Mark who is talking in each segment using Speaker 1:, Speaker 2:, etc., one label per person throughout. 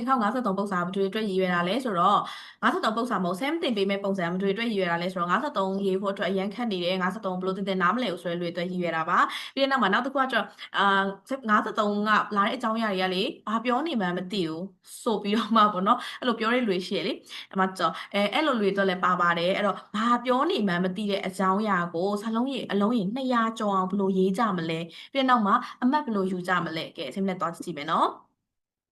Speaker 1: ခေါင်း53ပုံစံမတွေ့အတွက်ရည်ရွယ်တာလဲဆိုတော့53ပုံစံမဟုတ် same တင်ပေးမဲ့ပုံစံမတွေ့အတွက်ရည်ရွယ်တာလဲဆိုတော့53ရေးဖို့အတွက်အရင်ခက်နေတယ်53ဘလို့တင်နားမလဲဆိုတဲ့လူတွေအတွက်ရည်ရွယ်တာပါပြီးတဲ့နောက်မှာနောက်တစ်ခုကတော့53ကလာတဲ့အကြောင်းအရာတွေကလေဘာပြောနေမှန်းမသိဘူးဆိုပြီးတော့မှပေါ့နော်အဲ့လိုပြောတဲ့လူတွေရှိရလေအဲ့မှာအဲ့လိုလူတွေတော့လည်းပါပါတယ်အဲ့တော့ဘာပြောနေမှန်းမသိတဲ့အကြောင်းအရာကိုစာလုံးရေအလုံးရေ200ကျော်အောင်ဘလို့ရေးကြမလဲပြီးတဲ့နောက်မှာအမှတ်ဘလို့ယူကြမလဲကဲအချိန်နဲ့သွားကြည့်မယ်နော်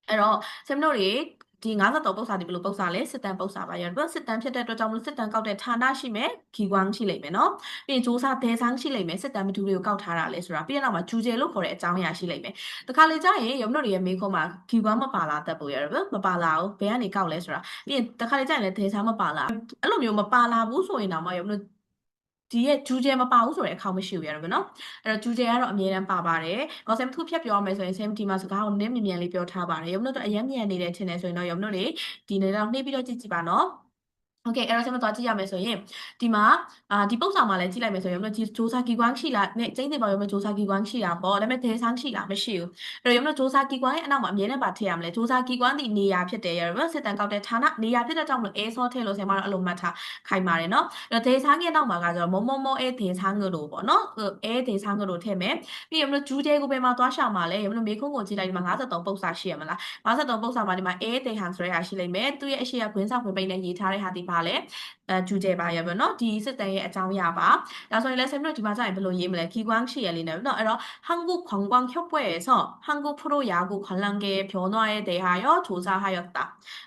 Speaker 1: အဲ့တော့ဆင်မတို့တွေဒီ53ပု္ပ္ပာဒီဘယ်လိုပု္ပ္ပာလဲစစ်တမ်းပု္ပ္ပာပါရတော့စစ်တမ်းဖြစ်တဲ့အတွက်ကြောင့်မလို့စစ်တမ်းကောက်တဲ့ဌာနရှိမယ်ခီကွမ်းရှိလိမ့်မယ်နော်ပြီးရင်စူးစမ်းဒဲဆောင်ရှိလိမ့်မယ်စစ်တမ်းမတူတွေကိုကောက်ထားတာလဲဆိုတာပြီးတဲ့နောက်မှာဂျူဂျယ်လို့ခေါ်တဲ့အကြောင်းအရာရှိလိမ့်မယ်တခါလေကြာရင်ရုံတို့တွေရဲ့မေးခွန်းမှာခီကွမ်းမပါလာတတ်ဖို့ရတော့မပါလာဘူးဘယ်ကနေကောက်လဲဆိုတာပြီးရင်တခါလေကြာရင်လည်းဒဲဆောင်မပါလာအဲ့လိုမျိုးမပါလာဘူးဆိုရင်တော့မှရုံတို့ဒီရဲ့ဂျူဂျယ်မပါဘူးဆိုတဲ့အခေါက်မရှိဘူးရတော့နော်အဲ့တော့ဂျူဂျယ်ကတော့အမြဲတမ်းပါပါတယ်။ကောဆမ်တစ်ခုဖြတ်ပြောမယ်ဆိုရင်ဆမ်ဒီမှာစကားကိုနည်းမြင်မြန်လေးပြောထားပါတယ်။ရုံတို့တော့အရင်မြန်နေတယ်ထင်တယ်ဆိုရင်တော့ရုံတို့တွေဒီနေ့တော့နှိပ်ပြီးတော့ကြည့်ကြည့်ပါနော်။โอเคအဲ့တော့ဆက်မသွားကြည့်ရမယ်ဆိုရင်ဒီမှာဒီပု္ပ္ပာမှာလည်းကြည့်လိုက်မယ်ဆိုရင်ရုံတို့ဂျိုးစာကီကွမ်းရှိလားနဲ့ကျင်းနေပါရုံတို့ဂျိုးစာကီကွမ်းရှိတာပေါ့ဒါပေမဲ့ဒဲဆန်းရှိလားမရှိဘူးအဲ့တော့ရုံတို့ဂျိုးစာကီကွမ်းရဲ့အနောက်မှာအမြဲတမ်းပါထည့်ရမလဲဂျိုးစာကီကွမ်းဒီနေရာဖြစ်တယ်ရုံတို့စစ်တမ်းကောက်တဲ့ဌာနနေရာဖြစ်တဲ့ကြောင့်မလို့အဲဆော့ထည့်လို့ဆင်မတော့အဲ့လိုမှတ်ထားခိုင်ပါတယ်နော်အဲ့တော့ဒဲဆန်းရဲ့နောက်မှာကကျတော့မောအဲဒဲဆန်းကလို့ပေါ့နော်အဲဒဲဆန်းကလို့ထည့်မယ်ပြီးရုံတို့ဂျူးတဲကိုပဲမှာသွားရှာမှာလဲရုံတို့မေခွန်းကိုကြည့်လိုက်ဒီမှာ53ပု္ပ္ပာရှိရမလား53ပု္ပ္ပာမှာဒီမှာအဲဒဲဟန်ဆိုတဲ့ဟာရှိလိမ့်မယ်သူ့ရဲ့အရှိရခွင်းဆောင်ခွင်းပိတ်နဲ့ရေးထားတဲ့ဟာဒီပါလဲဂျူဂျယ်ပါရပါတော့ဒီစစ်တမ်းရဲ့အကြောင်းအရာပါဒါဆိုရင်လည်းဆင်တို့ဒီမှာကျရင်ဘယ်လိုရေးမလဲခီကွမ်းရှိရလေးနဲ့နော်အဲ့တော့한국관광협회에서 한국 프로야구 관람객 변화에 대하여 조사하였다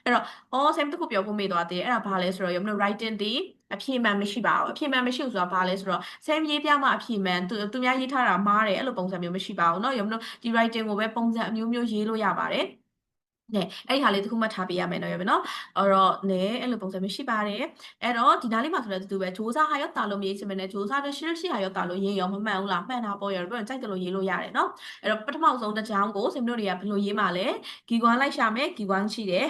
Speaker 1: အဲ့တော့ဆင်တစ်ခုပြောဖို့မေ့သွားသေးတယ်အဲ့ဒါဘာလဲဆိုတော့ရုံတို့ writing ဒီအဖြေမှန်မရှိပါဘူးအဖြေမှန်မရှိဘူးဆိုတာဘာလဲဆိုတော့ဆမ်ရေးပြမှအဖြေမှန်သူများရေးထားတာမှားတယ်အဲ့လိုပုံစံမျိုးမရှိပါဘူးเนาะရုံတို့ဒီ writing ကိုပဲပုံစံအမျိုးမျိုးရေးလို့ရပါတယ်နဲ့အဲ့ဒီဟာလေးတစ်ခုမှတ်ထားပေးရမယ်နော်ရပါနော်အဲ့တော့နဲ့အဲ့လိုပုံစံမျိုးရှိပါတယ်အဲ့တော့ဒီနားလေးမှာဆိုတော့တူပဲဂျိုးစားဟာရောတာလို့မရေးချင်မနဲ့ဂျိုးစားတဲ့ရှိဟာရောတာလို့ရေးရောမမှန်ဘူးလားမှန်တာပေါ့ရတော့ကြိုက်တယ်လို့ရေးလို့ရတယ်နော်အဲ့တော့ပထမဆုံးတစ်ကြောင်းကိုစင်တို့တွေကဘယ်လိုရေးမှာလဲဂီကွမ်လိုက်ရှာမယ်ဂီကွမ်ရှိတယ်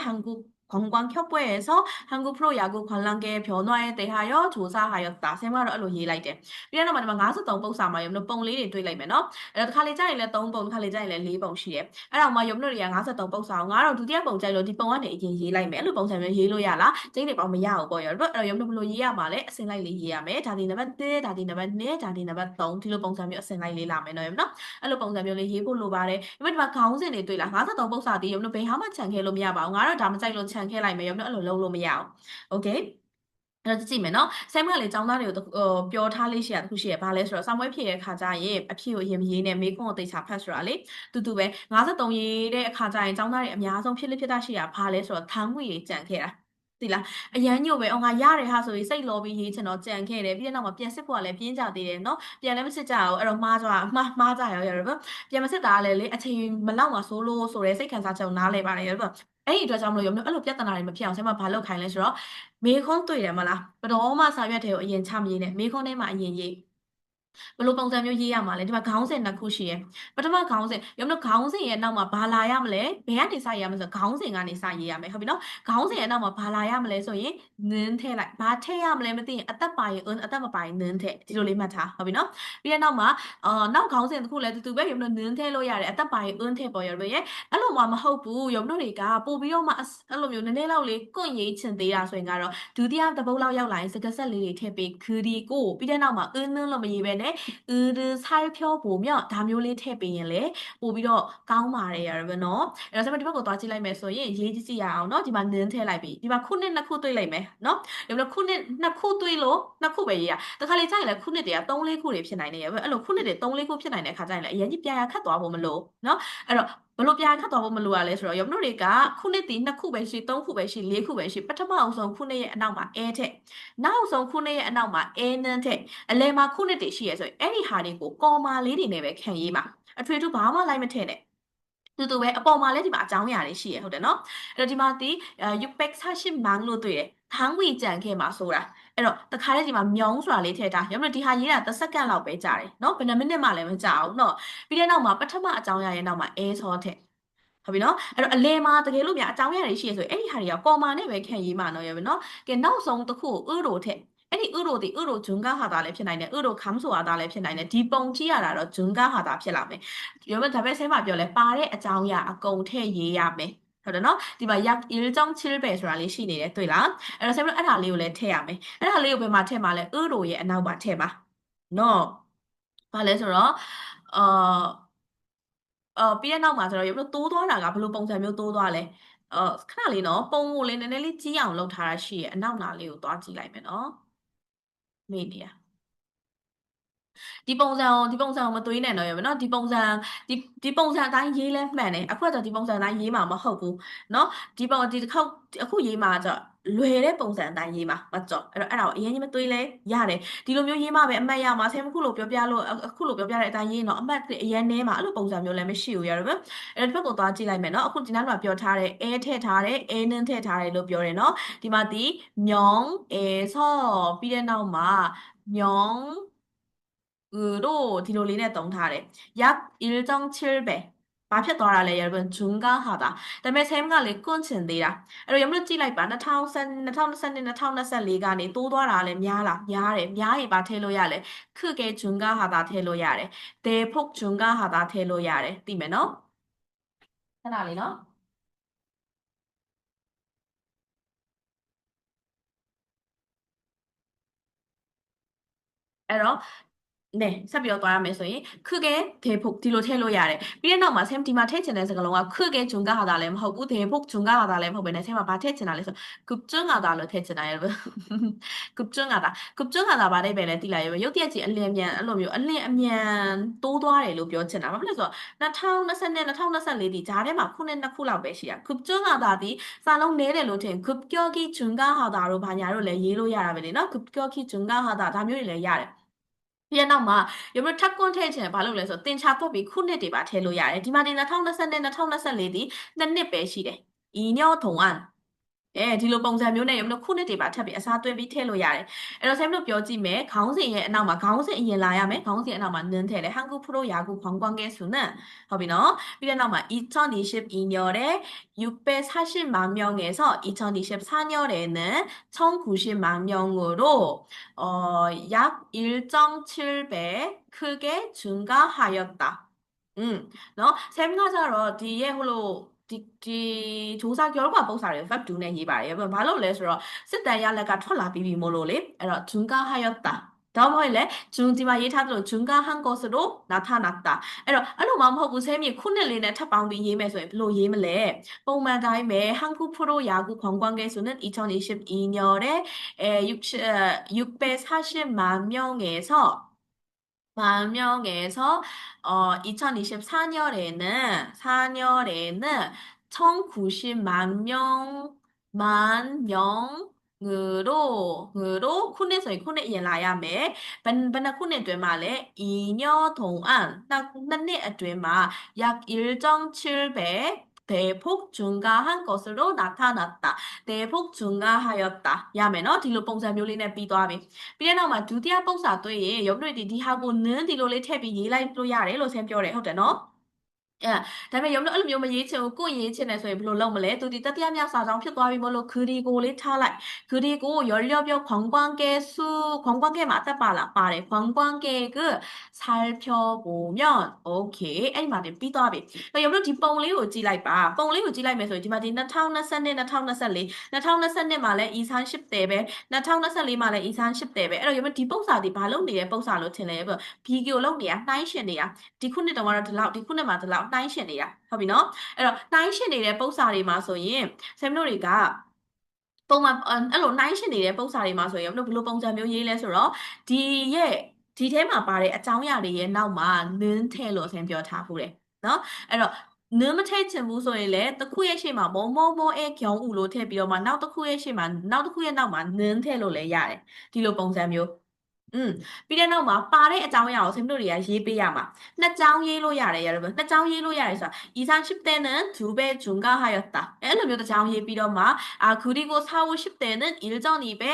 Speaker 1: 한국관광협회에서 한국 프로야구 관람객 변화에 대하여 조사하였다. 쌤ကတော့အဲ့လိုရေးလိုက်တယ်။ပြီးတော့မှဒီမှာ53ပုံစံမှာရုံတို့ပုံလေးတွေတွေ့လိုက်မယ်နော်။အဲ့တော့တစ်ခါလေကြာရင်လည်း3ပုံတစ်ခါလေကြာရင်လည်း4ပုံရှိတယ်။အဲ့တော့မှရုံတို့တွေက53ပုံစံကိုငါတော့ဒုတိယပုံကြိုက်လို့ဒီပုံကနေအရင်ရေးလိုက်မယ်။အဲ့လိုပုံစံမျိုးရေးလို့ရလား။ကျင်းတွေပေါင်းမရဘူးပေါ့ရတော့။အဲ့တော့ရုံတို့ဘယ်လိုရေးရမှာလဲအစင်လိုက်လေးရေးရမယ်။ဒါဒီနံပါတ်1ဒါဒီနံပါတ်2ဒါဒီနံပါတ်3ဒီလိုပုံစံမျိုးအစင်လိုက်လေးလာမယ်နော်။အဲ့လိုပုံစံမျိုးလေးရေးဖို့လိုပါတယ်။ဒီမှာခေါင်းစဉ်တွေတွေ့လား53ပုံစံဒီရုံတို့ဘယ်ဟာမှခြံခဲလို့မရပါဘူး။ငါတော့ဒါမကြိုက်လို့ခြံခဲလိုက်မယ်ရုံတို့အဲ့လိုလုပ်လို့မရအောင်။ Okayအဲ့တော့ကြည့်မယ်နော်ဆမ်ကလည်းចောင်းသားတွေကိုပြောထားလေးရှိရတခုရှိရဘာလဲဆိုတော့စာမွေးဖြည့်တဲ့အခါကျရင်အဖြည့်ကိုအရင်မရေးနဲ့မေးခွန်းကိုသိချာဖတ်ဆိုတာလေတူပဲ53ရေးတဲ့အခါကျရင်ចောင်းသားတွေအများဆုံးဖြစ်လိဖြစ်တာရှိရဘာလဲဆိုတော့ခန်းငွေတွေကြံခဲ့တာသိလားအရန်ညို့ပဲငါရတယ်ဟာဆိုရင်စိတ်လောပြီးရေးချင်တော့ကြံခဲ့တယ်ပြီးတဲ့နောက်မှာပြန်စစ်ဖို့ကလည်းပြင်းကြသေးတယ်နော်ပြန်လည်းမစစ်ကြအောင်အဲ့တော့မှားကြရောရတော့ပြန်မစစ်တာလည်းလေအချိန်မလောက်မှာဆိုလို့ဆိုရဲစိတ်ခံစားချက်ကိုနားလဲပါတယ်ရတော့အဲ့ဒီအတွက်ကြောင့်မလို့ရုံမျိုးအဲ့လိုပြဿနာတွေမဖြစ်အောင်ဆင်မဘာလုပ်ခိုင်းလဲဆိုတော့မေခွန်းတွေ့တယ်မလားဘတော်မှစာရွက်တွေကိုအရင်ချမရေးနဲ့မေခွန်းထဲမှာအရင်ရေးဘယ်လိုပုံစံမျိုးရေးရမှာလဲဒီမှာခေါင်းစဉ်နှစ်ခုရှိရယ်ပထမခေါင်းစဉ်ရုံတို့ခေါင်းစဉ်ရဲ့နောက်မှာဘာလာရမလဲဘယ်ကနေစရေးရမလဲဆိုခေါင်းစဉ်ကနေစရေးရမယ်ဟုတ်ပြီနော်ခေါင်းစဉ်ရဲ့နောက်မှာဘာလာရမလဲဆိုရင်နင်းထည့်လိုက်ဘာထည့်ရမလဲမသိရင်အသက်ပါရင်အသက်မပါရင်နင်းထည့်ဒီလိုလေးမှတ်ထားဟုတ်ပြီနော်ပြီးတဲ့နောက်မှာနောက်ခေါင်းစဉ်တစ်ခုလည်းတူပဲရုံတို့နင်းထည့်လို့ရတယ်အသက်ပါရင်ထည့်ပေါ်ရရဲ့အဲ့လိုမှမဟုတ်ဘူးရုံတို့တွေကပို့ပြီးတော့မှအဲ့လိုမျိုးနည်းနည်းလောက်လေးကွန့်ရေးချင်သေးတာဆိုရင်ကတော့ဒုတိယတစ်ပုတ်လောက်ရောက်လာရင်စကားဆက်လေးတွေထည့်ပေးခူဒီကိုပြီးတဲ့နောက်မှာနင်းလို့မရေးပဲနဲ့살펴보면ဒါမျိုးလေးထည့်ပေးရင်လေပို့ပြီးတော့ကောင်းပါတယ်ရပါတော့အဲ့တော့ကျွန်မဒီဘက်ကိုသွားကြည့်လိုက်မယ်ဆိုရင်ရေးကြည့်ရအောင်เนาะဒီမှာနင်းထည့်လိုက်ပြီဒီမှာခုနှစ်နှစ်ခုတွေ့လိုက်မယ်เนาะဒီမှာခုနှစ်နှစ်ခုတွေ့လို့နှစ်ခုပဲရေးရတခါလေကြာရင်လည်းခုနှစ်တွေက3 4ခုတွေဖြစ်နိုင်တယ်ရပါအဲ့လိုခုနှစ်တွေ3 4ခုဖြစ်နိုင်တဲ့ခါကျရင်လည်းအရင်ကြီးပြာခတ်သွားဖို့မလို့เนาะအဲ့တော့ဘလို့ပြာခတ်သွားဖို့မလိုရလဲဆိုတော့ရုံတို့တွေကခုနှစ်တီ2ခုပဲရှိ3ခုပဲရှိ4ခုပဲရှိပထမအောင်ဆုံးခုနှစ်ရဲ့အနောက်မှာအဲထက်နောက်ဆုံးခုနှစ်ရဲ့အနောက်မှာအဲနန်းထက်အလယ်မှာခုနှစ်တွေရှိရဆိုရင်အဲ့ဒီဟာတွေကိုကော်မာလေးတွေနဲ့ပဲခံရေးပါအထွေထူးဘာမှလိုက်မထည့်နဲ့တူပဲအပေါ်မှာလည်းဒီမှာအကြောင်းအရာတွေရှိရဟုတ်တယ်နော်အဲ့တော့ဒီမှာဒီ640만လို့တွေ့တယ်thángဝီကြံခဲ့မှာဆိုတာအဲ့တော့တခါလေးဒီမှာမြောင်းဆိုတာလေးထည့်ထားရုံးဒီဟာရေးတာ10စက္ကန့်လောက်ပဲကြာတယ်နော်ဘယ်နှမိနစ်မှလည်းမကြာဘူးနော်ပြီးတဲ့နောက်မှာပထမအကြောင်းအရာရဲ့နောက်မှာအဲဆောထည့်ဟုတ်ပြီနော်အဲ့တော့အလဲမှာတကယ်လို့များအကြောင်းအရာတွေရှိရဆိုရင်အဲ့ဒီဟာတွေကကော်မာနဲ့ပဲခံရေးမှာနော်ရပြီနော်ကဲနောက်ဆုံးတစ်ခုဥရိုထက်အဲ့ဒီဥရိုဒီဥရိုဂျွန်ကာဟာတာလည်းဖြစ်နိုင်တယ်ဥရိုခမ်ဆိုဟာတာလည်းဖြစ်နိုင်တယ်ဒီပုံကြည့်ရတာတော့ဂျွန်ကာဟာတာဖြစ်လာမယ်ရုံးဒါပဲဆဲမှာပြောလဲပါတဲ့အကြောင်းအရာအကုန်ထည့်ရေးရမယ် ဟုတ်တယ်နော်ဒီမှာ 약 1.7배ဆိုတာလေးရှိနေတယ်တွေ့လားအဲ့တော့ဆရာတို့အဲ့ဒါလေးကိုလည်းထည့်ရမယ်အဲ့ဒါလေးကိုဘယ်မှာထည့်မှာလဲဥရိုရဲ့အနောက်မှာထည့်ပါနော်ဘာလဲဆိုတော့ပြီးတဲ့နောက်မှာဆိုတော့ရုပ်လို့တိုးသွားတာကဘယ်လိုပုံစံမျိုးတိုးသွားလဲခဏလေးနော်ပုံကိုလည်းနည်းနည်းလေးကြီးအောင်လုပ်ထားတာရှိရဲ့အနောက်နာလေးကိုသွားကြည့်လိုက်မယ်နော်မေ့နေရဒီပုံစံကိုမသွေးနဲ့တော့ရမယ်နော်ဒီပုံစံအတိုင်းရေးလဲမှန်တယ်အခုကတော့ဒီပုံစံအတိုင်းရေးမှာမဟုတ်ဘူးနော်ဒီတစ်ခေါက်အခုရေးမှာကျလွယ်တဲ့ပုံစံအတိုင်းရေးမှာမကြော့အဲ့တော့အဲ့ဒါကိုအရင်ကြီးမသွေးလဲရတယ်ဒီလိုမျိုးရေးမှာပဲအမှတ်ရမှာဆယ်ခုလိုပြောပြလို့အခုလိုပြောပြတဲ့အတိုင်းရေးတော့အမှတ်အရင်နဲမှာအဲ့လိုပုံစံမျိုးလည်းမရှိဘူးရတော့အဲ့ဒီဘက်ကိုသွားကြည့်လိုက်မယ်နော်အခုဒီနားမှာပြောထားတဲ့အဲထည့်ထားတဲ့အဲနင်းထည့်ထားတယ်လို့ပြောတယ်နော်ဒီမှာဒီမြောင်းအဲဆော့ပြီးတဲ့နောက်မှာမြောင်း으로 뒤로 린에 똥타래. 약 1.7배.ဘာဖြစ်သွားတာလဲ여러분 중과하다. 다음에 샘가 레콘친데라.အဲ့တော့ရမလို့ကြည့်လိုက်ပါ2020 2022 2024ကနေတိုးသွားတာလဲများတယ်များရင်ဘာထည့်လို့ရလဲ 크게 중과하다 ထည့်လို့ရတယ် 대폭 중과하다 ထည့်လို့ရတယ်သိမယ်နော်ခဏလေးနော်အဲ့တော့네, 삽이어 말하면 소위 크게 대폭 뒤로 텔로 야래. 비엔나 마 샘 디마 테치는 스갈롱아 크게 증가하다래 하고 대폭 증가하다래 하고 맨에 샘아 바 테치나래서 급증하다로 테치나 여러분. 급증하다 말에 베레 띠라요. 여기에지 알리면 알로묘 알리면 또သွားတယ်လို့ ပြောချင်တာဘာဖြစ်လဲဆိုတော့2020နဲ့2024ဒီဂျားထဲမှာခုနှစ်နှစ်ခုလောက်ပဲရှိတာ급증하다ဒီစာလုံးနဲတယ်လို့ထင်급격이 증가하다로ဘာညာတို့လည်းရေးလို့ရတာပဲလေနော်급격히 증가하다ဒါမျိုးတွေလည်းရတယ်ပြီးတဲ့နောက်မှာရုပ်လို့ထပ်ကွန်းထည့်ချင်ဘာလုပ်လဲဆိုတင်ချာတွက်ပြီးခုနှစ်တွေပါထည့်လို့ရတယ်ဒီမှာဒီ2020နဲ့2024ဒီနှစ်နှစ်ပဲရှိတယ်ဤညောထုံအန်ဒီလိုပုံစံမျိုးနဲ့ရုပ်လို့ခုနှစ်တွေပါထပ်ပြီးအစားသွင်းပြီးထည့်လို့ရတယ်အဲ့တော့ဆရာတို့ပြောကြည့်မယ်ခေါင်းစဉ်ရဲ့အနောက်မှာခေါင်းစဉ်အရင်လာရမယ်ခေါင်းစဉ်အနောက်မှာနင်းထည့်တယ်한국 프로 야구 관광객 수는ဟုတ်ပြီနော်ပြီးတဲ့နောက်မှာ2022년에 640만 명에서 2024년에는 1090만 명으로 약 1.7배 크게 증가하였다. 너 샘가자로 뒤에 홀로 디 조사 결과 복사를 verb 2နဲ့ရေးပါတယ်။ဘာလို့လဲဆိုတော့စစ်တမ်းရလက်ကထွက်လာပြီးပြီမို့လို့လေ။အဲ့တော့ 증가하였다. ဒါမှမဟုတ်လေဒီမှာရေးထားသလို 증가한 것으로 나타났다. အဲ့လိုမှမဟုတ်ဘူးဆဲမြေခုနှစ်လေးနဲ့ထပ်ပေါင်းပြီးရေးမယ်ဆိုရင်ဘယ်လိုရေးမလဲ။ပုံမှန်တိုင်းပဲ한국 프로 야구 관광객 수는 2022년에 640만 명에서 만 명에서 2024년에는 1090만 만 명으로 쿤에အရင်လာရမယ်ဘယ်နှစ်ခုနှစ်အတွင်းမှာလဲ2년 동안 딱 2နှစ်အတွင်းမှာ약 1.7배 대폭 증가한 것으로 나타났다. 대폭 증가하였다. ရမယ်နော်ဒီလိုပုံစံမျိုးလေးနဲ့ပြီးသွားပြီပြီးတဲ့နောက်မှာဒုတိယပုံစံတွေ့ရင်ရုပ်တွေ့ဒီဟာကိုနင်းဒီလိုလေးထည့်ပြီးရေးလိုက်လို့ရတယ်လို့ဆင်းပြောတယ်ဟုတ်တယ်နော်ဒါပေမဲ့ရုံတော့အဲ့လိုမျိုးမရေးချင်ဘူးကိုရေးချင်တယ်ဆိုရင်ဘယ်လိုလုပ်မလဲသူဒီတတိယမြောက်စာကြောင်းဖြစ်သွားပြီမလို့ခရီကိုလေးထားလိုက်ခရီကို열려뼈 관광객 맞다ပါတယ်관광객을 살펴보면 오케이 အဲ့ဒီမှာတင်ပြီးသွားပြီအဲ့ရုံတို့ဒီပုံလေးကိုကြည့်လိုက်ပါပုံလေးကိုကြည့်လိုက်မယ်ဆိုရင်ဒီမှာဒီ2020 2024မှာလည်း E30 တယ်ပဲ2024မှာလည်း E30 တယ်ပဲအဲ့တော့ရုံဒီပုံစာဒီဘာလုပ်နေတဲ့ပုံစာလို့ထင်လဲဘီဂီကိုလုပ်နေတာနှိုင်းရှင်နေတာဒီခုနှစ်တုန်းကတော့ဒီလောက်ဒီခုနှစ်မှာဒီလောက်နှိုင်းရှင်နေတာဟုတ်ပြီနော်အဲ့တော့နှိုင်းရှင်နေတဲ့ပုံစာတွေမှာဆိုရင်ဆမ်နိုတွေကပုံမှန်အဲ့လိုနှိုင်းရှင်နေတဲ့ပုံစာတွေမှာဆိုရင်ဘယ်လိုပုံစံမျိုးရေးလဲဆိုတော့ဒီထဲမှာပါတဲ့အကြောင်းအရာတွေရဲ့နောက်မှာနင်းထဲလို့ဆင်ပြောထားဘူးတယ်နော်အဲ့တော့နင်းမထည့်ချင်ဘူးဆိုရင်လည်းတစ်ခုရဲ့ရှေ့မှာမောအဲကျောင်းဦးလို့ထည့်ပြီးတော့မှနောက်တစ်ခုရဲ့ရှေ့မှာနောက်တစ်ခုရဲ့နောက်မှာနင်းထည့်လို့လည်းရတယ်ဒီလိုပုံစံမျိုးပြီးတဲ့နောက်မှာပါတဲ့အကြောင်းအရာကိုဆင်တို့တွေကရေးပေးရမှာနှစ်ကြောင်းရေးလို့ရတယ်ရတော့နှစ်ကြောင်းရေးလို့ရတယ်ဆိုတာ20 10대는 2배 증가하였다အဲ့လိုမျိုးတစ်ကြောင်းရေးပြီးတော့မှ그리고 4, 50대는 1.2배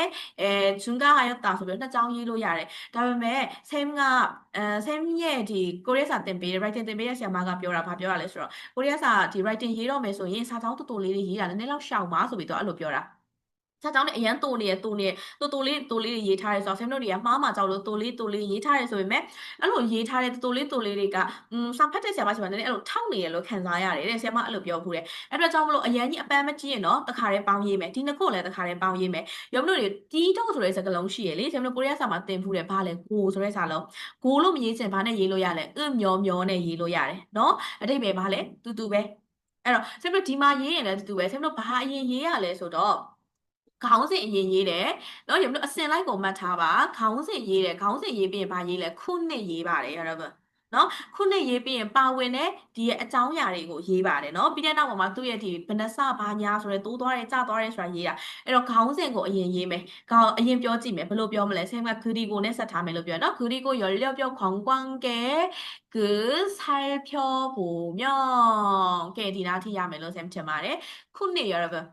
Speaker 1: 증가하였다ဆိုပြီးနှစ်ကြောင်းရေးလို့ရတယ်ဒါပေမဲ့샘ရဲ့ဒီကိုရီးယားစာသင်ပေးတဲ့ writing သင်ပေးတဲ့ဆရာမကပြောတာဘာပြောတာလဲဆိုတော့ကိုရီးယားစာဒီ writing ရေးတော့မယ်ဆိုရင်စာကြောင်းတူတူလေးတွေရေးတာနည်းနည်းလောက်ရှောင်ပါဆိုပြီးတော့အဲ့လိုပြောတာ စာကြောင်းနဲ့အရန်တိုးနေရတိုးလေးရေးထားရဲဆိုတော့ဆင်တို့တွေကမှားမှာကြောက်လို့တိုးလေးရေးထားရဲဆိုပေမဲ့အဲ့လိုရေးထားတဲ့တိုးလေးတွေကစာဖတ်တဲ့ဆရာမဆီမှာနည်းနည်းအဲ့လိုထောက်နေရလို့ခံစားရတယ်တဲ့ဆရာမအဲ့လိုပြောဘူးတဲ့အဲ့တော့ကြောင့်မလို့အရန်ကြီးအပန်းမကြည့်ရင်တော့တခါတည်းပေါင်းရေးမယ်ဒီနှစ်ခုလည်းတခါတည်းပေါင်းရေးမယ်ရုံတို့တွေတီးတော့ဆိုတဲ့စကားလုံးရှိရလေဆင်တို့ကိုရီးယားစာမှာသင်ဖူးတယ်ဘာလဲကိုဆိုတဲ့စာလုံးကိုလို့မရေးချင်ဘာနဲ့ရေးလို့ရလဲမျောနဲ့ရေးလို့ရတယ်နော်အတိတ်ပဲဘာလဲတူပဲအဲ့တော့ဆင်တို့ဒီမှာရေးရင်လည်းတူပဲဆင်တို့ဘာအရင်ရေးရလဲဆိုတော့ခေါင်းစဉ်အရင်ရေးတယ်နော်ရုံတို့အစင်လိုက်ကိုမှတ်ထားပါခေါင်းစဉ်ရေးတယ်ခေါင်းစဉ်ရေးပြီးရင်ဘာရေးလဲခုနှစ်ရေးပါတယ်ရတော့နော်ခုနှစ်ရေးပြီးရင်ပါဝင်တဲ့ဒီရဲ့အကြောင်းအရာတွေကိုရေးပါတယ်နော်ပြီးတဲ့နောက်မှာသူ့ရဲ့ဒီဘဏ္ဍစဘာညာဆိုတဲ့တိုးသွားတယ်ကျသွားတယ်ဆိုတာရေးတာအဲ့တော့ခေါင်းစဉ်ကိုအရင်ရေးမယ်အရင်ပြောကြည့်မယ်ဘယ်လိုပြောမလဲဆင်ကဂရီကိုနဲ့ဆက်ထားမယ်လို့ပြောနော်ဂရီကို열려뼈 관광객 그 살펴보면ကဲဒီနားထိရမယ်လို့ဆင်ထင်ပါတယ်ခုနှစ်여러분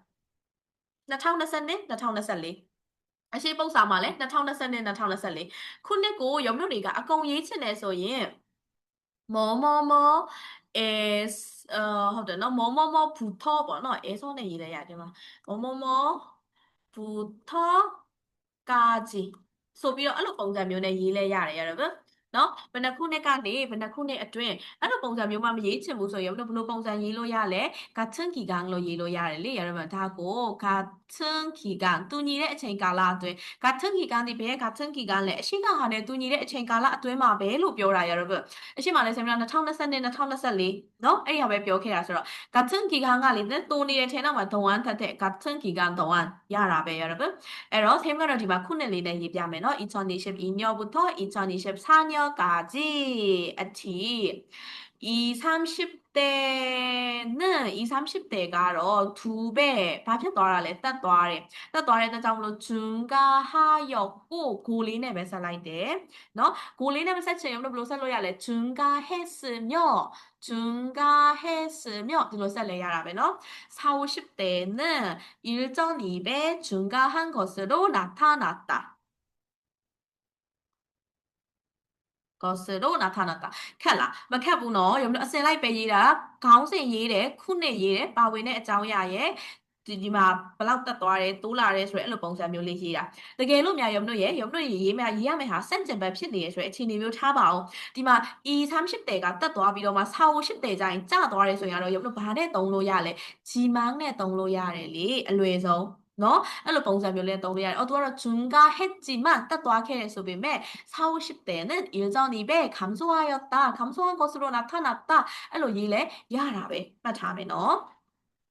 Speaker 1: 2022 2024အရှိပုတ်စာမှာလဲ2022 2024ခုနှစ်ကိုရုံတို့တွေကအကုန်ရေးချင်တယ်ဆိုရင်အဲဟုတ်တယ်နော်부터ပေါ့နော်အဲဆုံးနဲ့ရေးလိုက်ရတယ်မှာ부터까지ဆိုပြီးတော့အဲ့လိုပုံစံမျိုးနဲ့ရေးလဲရတယ်ရတော့နော်ဘယ်နှခုနှစ်ကနေဘယ်နှခုနှစ်အတွင်းအဲ့လိုပုံစံမျိုးမှမရေးချင်ဘူးဆိုရင်ဘယ်လိုပုံစံရေးလို့ရလဲ같은 기간လို့ရေးလို့ရတယ်လေရတော့ဒါကို 같은 기간 တူညီတဲ့အချိန်ကာလအတွင်း같은 기간이ဘယ်같은 기간လဲအရှိကဟာနဲ့တူညီတဲ့အချိန်ကာလအတွင်းမှာပဲလို့ပြောတာရတော့အရှိမှလည်းဆင်မလား2022 2024နော်အဲ့ဒီဟာပဲပြောခဲ့တာဆိုတော့같은 기간ကလေတူနေတဲ့ထဲနောက်မှာဒုံဝမ်းထက်တဲ့ 같은 기간 ဒုံဝမ်းရတာပဲရတော့အဲ့တော့ဆင်ကတော့ဒီမှာခုနှစ်လေးနဲ့ရေးပြမယ်နော်2022년부터 2024년까지အထိ20, 30대는 20, 30대가 두 배, 다ဖြစ်သွားတာလဲ တက်သွားတယ်. တက်သွားတဲ့အတွက်ကြောင့်မလို့ 증가하였고 고리네 몇 살 때, 너 고리네 몇 살쯤 여러분 로ဆက်လို့ရလဲ 증가했으며 이로 셀래야라면 너 40, 50대는 1.2배 증가한 것으로 나타났다. 것으로 나타났다. ခက်လားမခက်ဘူးနော် 여러분 အစင်လိုက်ပဲရေးတာ ခေါင်းစဉ်ရေးတယ် ခုနှစ်ရေးတယ် ပါဝင်တဲ့အကြောင်းအရာရဲ့ဒီမှာဘလောက်တက်သွားတယ်တိုးလာတယ်ဆိုတဲ့အဲ့လိုပုံစံမျိုးလေးရေးတာတကယ်လို့များရုံတို့ရေးရမယ့်ဟာစန့်ကျင်ဘက်ဖြစ်နေရဆိုတဲ့အခြေအနေမျိုးထားပါအောင်ဒီမှာ e 30대가 တက်သွားပြီးတော့မှ 40, 50대 ကျရင်ကျသွားတယ်ဆိုရင်တော့ရုံတို့ဘာနဲ့သုံးလို့ရလဲ 지망နဲ့သုံးလို့ရတယ်လေအလွယ်ဆုံးနော်အဲ့လိုပုံစံမျိုးလေးသုံးလို့ရတယ်သူကတော့ 증가했지만 တက်သွားခဲ့တယ်ဆိုပေမဲ့ 40, 50대는 1.2배 감소하였다. 감소한 것으로 나타났다. အဲ့လိုရေးလဲရတာပဲမှတ်ထားမယ်နော်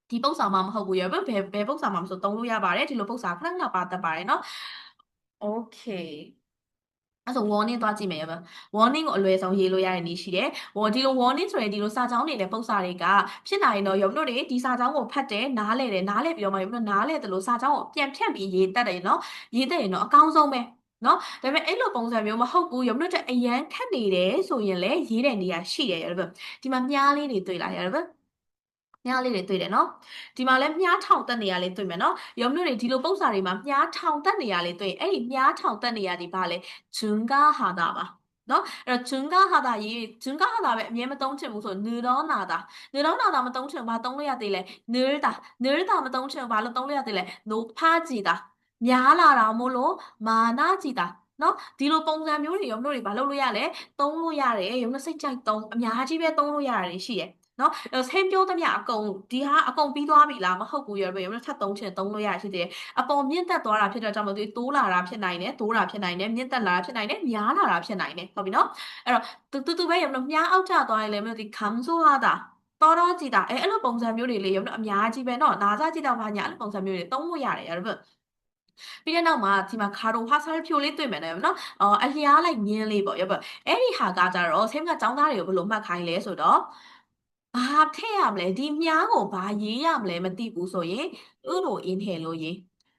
Speaker 1: ဒီပုံစံမှာမဟုတ်ဘူး여러분ဘယ်ပုံစံမှာမဆိုသုံးလို့ရပါတယ်ဒီလိုပုံစံခဏပါတတ်ပါတယ်နော် Okayအဲ့ဆို warning သွားကြည့်မယ်ရပါ warning ကိုအလွယ်ဆုံးရေးလို့ရတဲ့နည်းရှိတယ်ဒီလို warning ဆိုရင်ဒီလိုစာကြောင်းတွေနဲ့ပုံစာတွေကဖြစ်လာရင်တော့ရုံတို့တွေဒီစာကြောင်းကိုဖတ်တယ်နားလဲတယ်နားလဲပြီးတော့မှရုံတို့နားလဲတယ်လို့စာကြောင်းကိုပြန်ဖြန့်ပြီးရေးတတ်တယ်နော်ရေးတတ်ရင်တော့အကောင်းဆုံးပဲနော်ဒါပေမဲ့အဲ့လိုပုံစံမျိုးမဟုတ်ဘူးရုံတို့တက်အရန်ခက်နေတယ်ဆိုရင်လည်းရေးတဲ့နေရာရှိတယ်여러분ဒီမှာမြားလေးတွေတွေ့လား여러분မြားလေးတွေတွေ့တယ်နော်ဒီမှာလဲမြားထောင်တက်နေရလေးတွေ့မယ်နော်ရုံမျိုးတွေဒီလိုပုံစာတွေမှာမြားထောင်တက်နေရလေးတွေ့အဲ့ဒီမြားထောင်တက်နေရဒီဘာလဲ 증가하다 봐နော်အဲ့တော့ 증가하다ပဲအမြဲမသုံးချင်ဘူးဆို 늘어나다 늘어나다 မသုံးချင်ဘာသုံးလို့ရသေးလဲ 늘다မသုံးချင်ဘာလို့သုံးလို့ရသေးလဲ 높아지다များလာတာမို့လို့ 많아지다နော်ဒီလိုပုံစံမျိုးတွေရုံတို့တွေဘာလုပ်လို့ရလဲသုံးလို့ရတယ်ရုံတို့စိတ်ကြိုက်သုံးအများကြီးပဲသုံးလို့ရတယ်ရှိတယ်နော်ဆင်းပြောသမျှအကုန်ဒီဟာအကုန်ပြီးသွားပြီလားမဟုတ်ဘူးရုံတို့ထပ်သုံးချင်သုံးလို့ရရှိသေးတယ်အပေါ်မြင့်တက်သွားတာဖြစ်တဲ့ကြောင့်မလို့တိုးလာတာဖြစ်နိုင်တယ်တိုးတာဖြစ်နိုင်တယ်မြင့်တက်လာတာဖြစ်နိုင်တယ်များလာတာဖြစ်နိုင်တယ်ဟုတ်ပြီနော်အဲ့တော့တူပဲရုံတို့မြားအောက်ကျသွားရင်လည်းမလို့ဒီ 감소하다 떨어지다အဲ့လိုပုံစံမျိုးတွေလေရုံတို့အများကြီးပဲเนาะ나사지다ဘာညာအဲ့လိုပုံစံမျိုးတွေသုံးလို့ရတယ်여러분ပြီးတဲ့နောက်မှာဒီမှာ 가로 화살표 လေးတွေ့မယ်နော်အလျားလိုက်မြင်းလေးပေါ့여러분အဲ့ဒီဟာကကြတော့쌤ကကျောင်းသားတွေကိုဘယ်လိုမှတ်ခိုင်းလဲဆိုတော့ဘာထည့်ရမလဲဒီမြားကိုဘာရေးရမလဲမသိဘူးဆိုရင်으로 인해လို့ရေး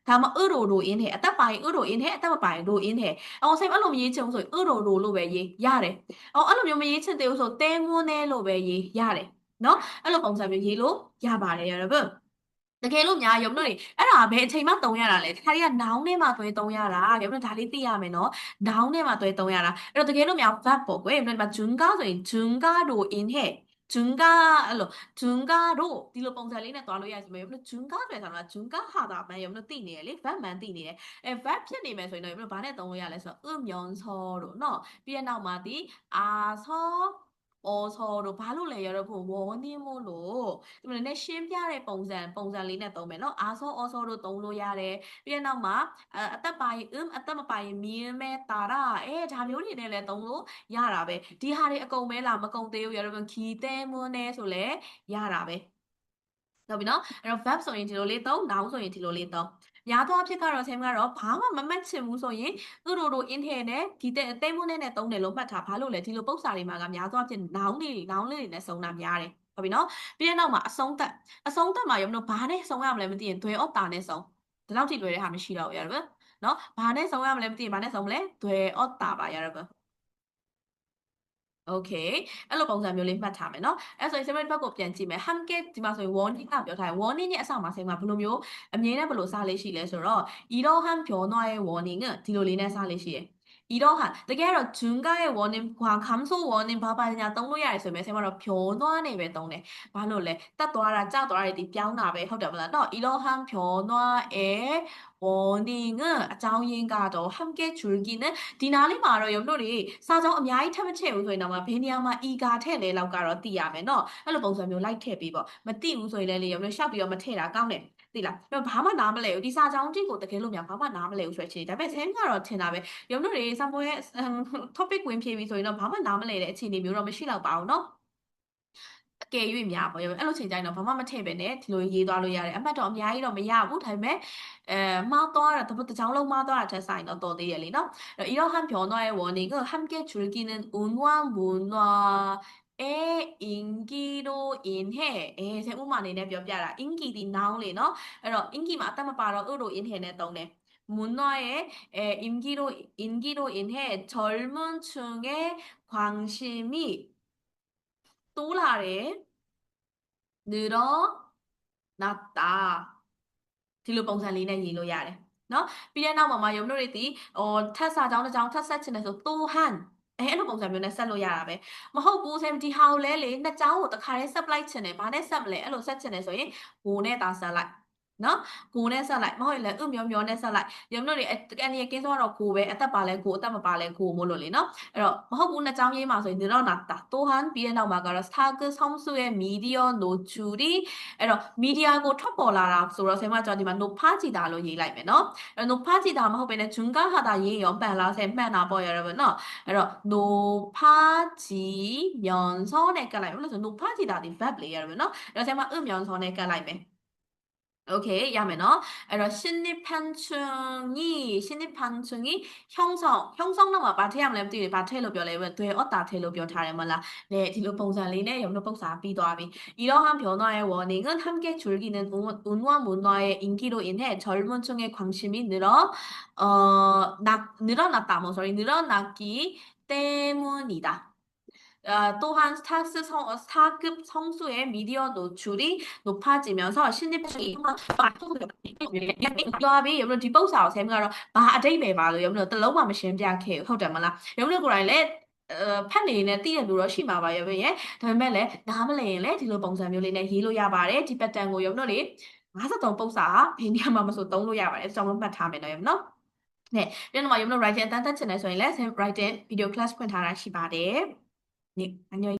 Speaker 1: 다음은 으로로 인해အသက်ပါရင် 으로 인해အသက်မပါရင် 로 인해 쌤အဲ့လိုမရေးချင်ဘူးဆိုရင် 으로로 လို့ပဲရေးရတယ်အဲ့လိုမျိုးမရေးချင်သေးဘူးဆို 때문에 လို့ပဲရေးရတယ်နော်အဲ့လိုပုံစံမျိုးရေးလို့ရပါတယ်여러분တကယ်လို့များရုံတို့တွေအဲ့ဒါဘယ်အချိန်မှသုံးရတာလဲဒီခါလေးက noun နဲ့မှသွဲသုံးရတာရုံတို့ဒါလေးသိရမယ်နော် noun နဲ့မှသွဲသုံးရတာအဲ့တော့တကယ်လို့များ verb ပေါ့ကွယ်ရုံတို့ဒီမှာ 증가 ဆိုရင် 증가로 인해 중가 အဲ့လို 중가로 ဒီလိုပုံစံလေးနဲ့သွားလို့ရစီမယ်။중가 ဆိုတဲ့စာက 중가 ဟာတာမှန်ရောသိနေရလေ verb မှန်သိနေတယ်။ verb ဖြစ်နေမယ်ဆိုရင်တော့ဘာနဲ့သုံးလို့ရလဲဆိုတော့ 음연서 လို့เนาะပြီးတဲ့နောက်မှာဒီ 아서 어서 တို့ဘာလို့လဲရတော့ဖို့ warning မို့လို့ဒီလိုနဲ့ရှင်းပြတဲ့ပုံစံလေးနဲ့သုံးမယ်เนาะ 아서 어서 တို့သုံးလို့ရတယ်ပြီးတဲ့နောက်မှာအသက်ပါရင်အသက်မပါရင်မြင်းမဲတာရဒါမျိုးတွေနဲ့လည်းသုံးလို့ရတာပဲဒီဟာတွေအကုန်ပဲလားမကုန်သေးဘူးရတော့ခီတဲမွန်းနေဆိုလဲရတာပဲဟုတ်ပြီနော်အဲ့တော့ verb ဆိုရင်ဒီလိုလေးသုံး noun ဆိုရင်ဒီလိုလေးသုံးများသောအားဖြင့်ကတော့ same ကတော့ဘာမှမမှတ်ချင်ဘူးဆိုရင်သူတို့ intern နဲ့ဒီတဲမွန်းနဲ့သုံးတယ်လို့မှတ်ထားဘာလို့လဲဒီလိုပု္ပ္ပစာတွေမှာကများသောအားဖြင့် noun လေးတွေနဲ့စုံတာများတယ်ဟုတ်ပြီနော်ပြီးတဲ့နောက်မှာအဆုံးသက်မှာရုံတော့ဘာနဲ့စုံရမလဲမသိရင် dwe တာနဲ့စုံဒီလောက်ထိလွယ်တဲ့ဟာမရှိတော့ဘူးရတော့နော်ဘာနဲ့စုံရမလဲမသိရင်ဘာနဲ့စုံမလဲ dwe တာပါရတော့โอเคအဲ့လိုပုံစံမျိုးလေးမှတ်ထားမယ်เนาะအဲ့ဆိုရင် separate ဘက်ကိုပြန်ကြည့်မယ် 함께 ဒီမှာဆိုရင် warning ကပြောထားတယ် warning ရဲ့အစမှာဆင်မှာဘယ်လိုမျိုးအမြင်နဲ့ဘယ်လိုစလေးရှိလဲဆိုတော့ 이러한 변화의 warning은 ဒီလိုလေးနဲ့စလေးရှိတယ်이러한တကယ်တော့ 중간의 warning 감소 warning ဘာပါညာသုံးလို့ရတယ်ဆိုပေမဲ့ဆင်ကတော့ 변화 နဲ့ပဲသုံးတယ်ဘာလို့လဲတက်သွားတာကျသွားတယ်ဒီပြောင်းတာပဲဟုတ်တယ်မလားเนาะ 이러한 변화의 warning은 အကြောင်းရင်းကတော့ 함께 줄기는 ဒီနားလေးမှာတော့ရုံတို့တွေစာကြောင်းအများကြီးထပ်မထည့်ဘူးဆိုရင်တော့ဘယ်နေရာမှာ eager ထည့်လဲလောက်ကတော့သိရမယ်เนาะအဲ့လိုပုံစံမျိုးလိုက်ထည့်ပေးပေါ့မသိဘူးဆိုရင်လည်းရုံတို့ရှောက်ပြီးတော့မထည့်တာကောင်းတယ်သိလားအဲ့ဘာမှနားမလဲဘူးဒီစာကြောင်းတိကိုတကယ်လို့များဘာမှနားမလဲဘူးဆိုတဲ့အခြေအနေဒါပေမဲ့ဆင်းကတော့ထင်တာပဲရုံတို့တွေစာပွဲ topic ဝင်ဖြေပြီးဆိုရင်တော့ဘာမှနားမလဲတဲ့အခြေအနေမျိုးတော့မရှိတော့ပါဘူးเนาะအကယ်၍များပေါ့အဲ့လိုချိန်တိုင်းတော့ဘာမှမထည့်ပဲနဲ့ဒီလိုရေးသွားလို့ရတယ်အမှတ်တော့အများကြီးတော့မရဘူးဒါပေမဲ့မှားသွားတာတစ်ကြောင်းလုံးမှားသွားတာထက်ဆိုင်တော့တော်သေးရလေနော်이러한 변화의 원인은 함께 즐기는 운와 문화의 인기로 인해 세모만အနေနဲ့ပြောပြတာ 인기 ဒီ noun လေနော်အဲ့တော့ 인기 မှာအသက်မပါတော့ 으로 in해 နဲ့သုံးတယ်문화의 인기로 인해 젊은 층의 관심이 또လာတယ် 늘어났다 ဒီလိုပုံစံလေးနဲ့ရေးလို့ရတယ်နော်ပြီးတဲ့နောက်မှာရုံတို့တွေဒီထပ်စာကြောင်းတစ်ကြောင်းထပ်ဆက်ချင်တယ်ဆို또한အဲ့လိုပုံစံမျိုးနဲ့ဆက်လို့ရတာပဲမဟုတ်ဘူးဆင်ဒီဟာကိုလဲလေနှစ်ကြောင်းကိုတစ်ခါတည်းဆက်လိုက်ချင်တယ်ဘာနဲ့ဆက်မလဲအဲ့လိုဆက်ချင်တယ်ဆိုရင်ကိုနဲ့တာဆက်လိုက်နော်ကိုနဲ့ဆက်လိုက်မဟုတ်ရင်လည်းမျောနဲ့ဆက်လိုက်ရုံတို့တွေအနေရကင်းဆိုတော့ကိုပဲအသက်ပါလဲကိုအသက်မပါလဲကိုမို့လို့လေနော်အဲ့တော့မဟုတ်ဘူးနှစ်ကြောင်းရေးမှာဆိုရင်ဒီတော့나다 또한ပြီးတဲ့နောက်မှာကတော့ 스타크 성수의 미디어 노출이အဲ့တော့ media ကိုထွက်ပေါ်လာတာဆိုတော့ဆင်မကျွန်တော်ဒီမှာ 높아지다 လို့ရေးလိုက်မယ်နော်အဲ့ 높아지다 မဟုတ်ဘဲနဲ့ 중간하다 ရေးရောမှန်လားဆင်မှန်တာပေါ့ရတော့နော်အဲ့တော့ 높아지면서 နဲ့ကတ်လိုက်မလို့ဆို 높아지다 ဒီ verb လေးရတော့နော်အဲ့တော့ဆင်မ 으면서 နဲ့ကတ်လိုက်မယ်โอเคရမယ်နော်အဲ့တော့신입한층이 형성တော့မှာဘာထည့်ရမလဲမသိဘူးဘာထည့်လို့ပြောလဲတွေအော့တာထည့်လို့ပြောထားတယ်မလား네ဒီလိုပုံစံလေးနဲ့ရုံတို့ပု္ပ္ပစာပြီးသွားပြီ이러한 변화의 원인은 함께 즐기는 운과 문화의 인기로 인해 젊은 층의 관심이 늘어났다 뭐 sorry 늘어났기 때문이다 또한 스타급 성수의 미디어 노출이 높아지면서 신입층이 조합이 여러분 뒷봉사로 생각하러အတိတ်ပဲပါလို့여러분 တလုံးမှမရှင်းပြခဲ့ဟုတ်တယ်မလား여러분ကိုယ်တိုင်လည်းဖတ်နေနေသိရလို့တော့ရှိမှာပါရဲ့ဒါပေမဲ့လည်းနားမလည်ရင်လည်းဒီလိုပုံစံမျိုးလေးနဲ့ရေးလို့ရပါတယ်ဒီ pattern ကိုရုံတို့လေ53ပုံစာဘယ်နေရာမှာမဆိုသုံးလို့ရပါတယ်အကြောင်းမှတ်ထားမယ်နော်ရုံနော်네ပြန်တော့ရုံတို့ writing အတန်းတက်ချင်တယ်ဆိုရင်လည်း writing video class ဖွင့်ထားတာရှိပါတယ်네 안녕히